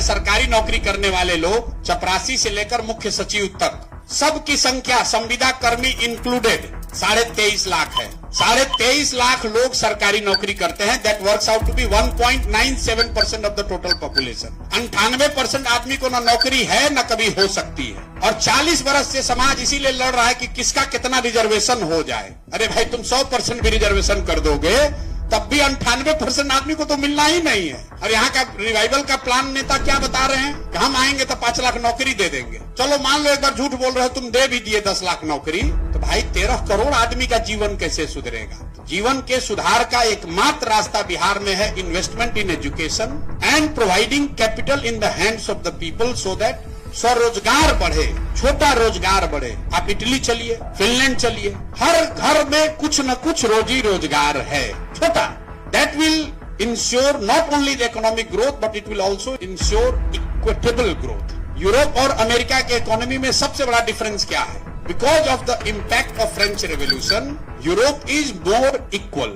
सरकारी नौकरी करने वाले लोग चपरासी से लेकर मुख्य सचिव तक सबकी संख्या संविदा कर्मी इंक्लूडेड 23.5 लाख है। 23.5 लाख लोग सरकारी नौकरी करते हैं। That works out to be 1.97% of the total population. 98% आदमी को ना नौकरी है ना कभी हो सकती है, और 40 बरस से समाज इसीलिए लड़ रहा है कि किसका कितना रिजर्वेशन हो जाए। अरे भाई, तुम 100% भी रिजर्वेशन कर दोगे तब भी 98% आदमी को तो मिलना ही नहीं है। और यहाँ का रिवाइवल का प्लान नेता क्या बता रहे हैं कि हम आएंगे तो 5 लाख नौकरी दे देंगे। चलो मान लो एक बार झूठ बोल रहे हो, तुम दे भी दिए 10 लाख नौकरी, तो भाई 13 करोड़ आदमी का जीवन कैसे सुधरेगा। जीवन के सुधार का एकमात्र रास्ता बिहार में है investment in education and providing capital in the hands of the people so that स्वरोजगार बढ़े, छोटा रोजगार बढ़े। आप इटली चलिए, फिनलैंड चलिए, हर घर में कुछ न कुछ रोजी रोजगार है छोटा। That will ensure not only the economic growth but it will also ensure equitable growth. Europe और अमेरिका के इकोनॉमी में सबसे बड़ा डिफरेंस क्या है? Because of the impact of French revolution, Europe is more equal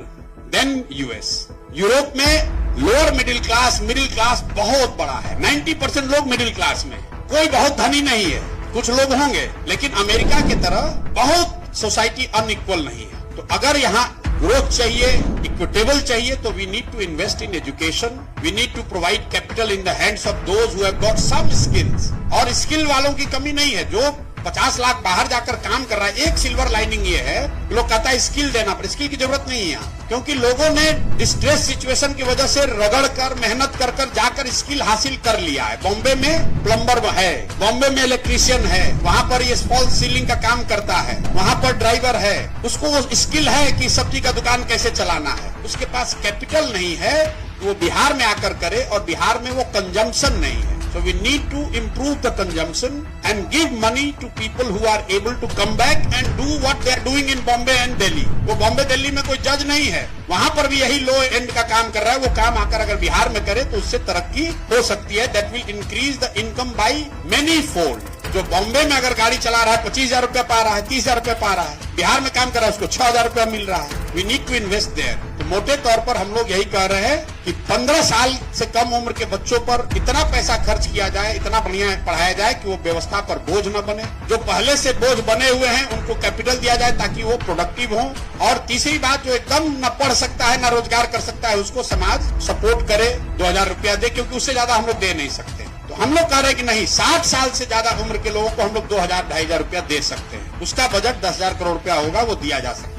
than US. Europe में lower middle class बहुत बड़ा है। 90% लोग मिडिल क्लास में, कोई बहुत धनी नहीं है, कुछ लोग होंगे, लेकिन अमेरिका की तरह बहुत सोसाइटी अनइक्वल नहीं है। तो अगर यहाँ ग्रोथ चाहिए, इक्विटेबल चाहिए, तो we need to invest in education, we need to provide capital in the hands of those who have got some skills. और स्किल वालों की कमी नहीं है। जो 50 लाख बाहर जाकर काम कर रहा है, एक सिल्वर लाइनिंग ये है, लोग कहता है स्किल देना, पर स्किल की जरूरत नहीं है यहाँ, क्योंकि लोगों ने डिस्ट्रेस सिचुएशन की वजह से रगड़ कर मेहनत कर जाकर स्किल हासिल कर लिया है। बॉम्बे में प्लम्बर है, बॉम्बे में इलेक्ट्रीशियन है, वहाँ पर ये फॉल्स सीलिंग का काम करता है, वहाँ पर ड्राइवर है, उसको वो स्किल है कि सब्जी का दुकान कैसे चलाना है। उसके पास कैपिटल नहीं है, वो बिहार में आकर करे, और बिहार में वो कंजम्पशन नहीं है। So we need to improve the consumption and give money to people who are able to come back and do what they are doing in Bombay and Delhi. वो बॉम्बे दिल्ली में कोई जज नहीं है, वहां पर भी यही लो एंड का काम कर रहा है। वो काम आकर अगर बिहार में करे तो उससे तरक्की हो सकती है। That will increase the income by many fold. जो बॉम्बे में अगर गाड़ी चला रहा है 25,000 रुपया पा रहा है, 30,000 रुपया पा रहा है, बिहार में काम कर रहा है उसको 6,000 रुपया मिल रहा है। We need to invest there. तो मोटे तौर पर हम लोग यही कह रहे हैं कि 15 साल से कम उम्र के बच्चों पर इतना पैसा खर्च किया जाए, इतना बढ़िया पढ़ाया जाए कि वो व्यवस्था पर बोझ न बने। जो पहले से बोझ बने हुए हैं उनको कैपिटल दिया जाए ताकि वो प्रोडक्टिव हो। और तीसरी बात, जो एकदम न पढ़ सकता है न रोजगार कर सकता है, उसको समाज सपोर्ट करे, 2,000 रुपया दे, क्योंकि उससे ज्यादा हम लोग दे नहीं सकते। तो हम लोग कह रहे हैं कि नहीं, 60 साल से ज्यादा उम्र के लोगों को हम लोग 2,000-2,500 रुपया दे सकते हैं। उसका बजट 10,000 करोड़ रुपया होगा, वो दिया जा सकता है।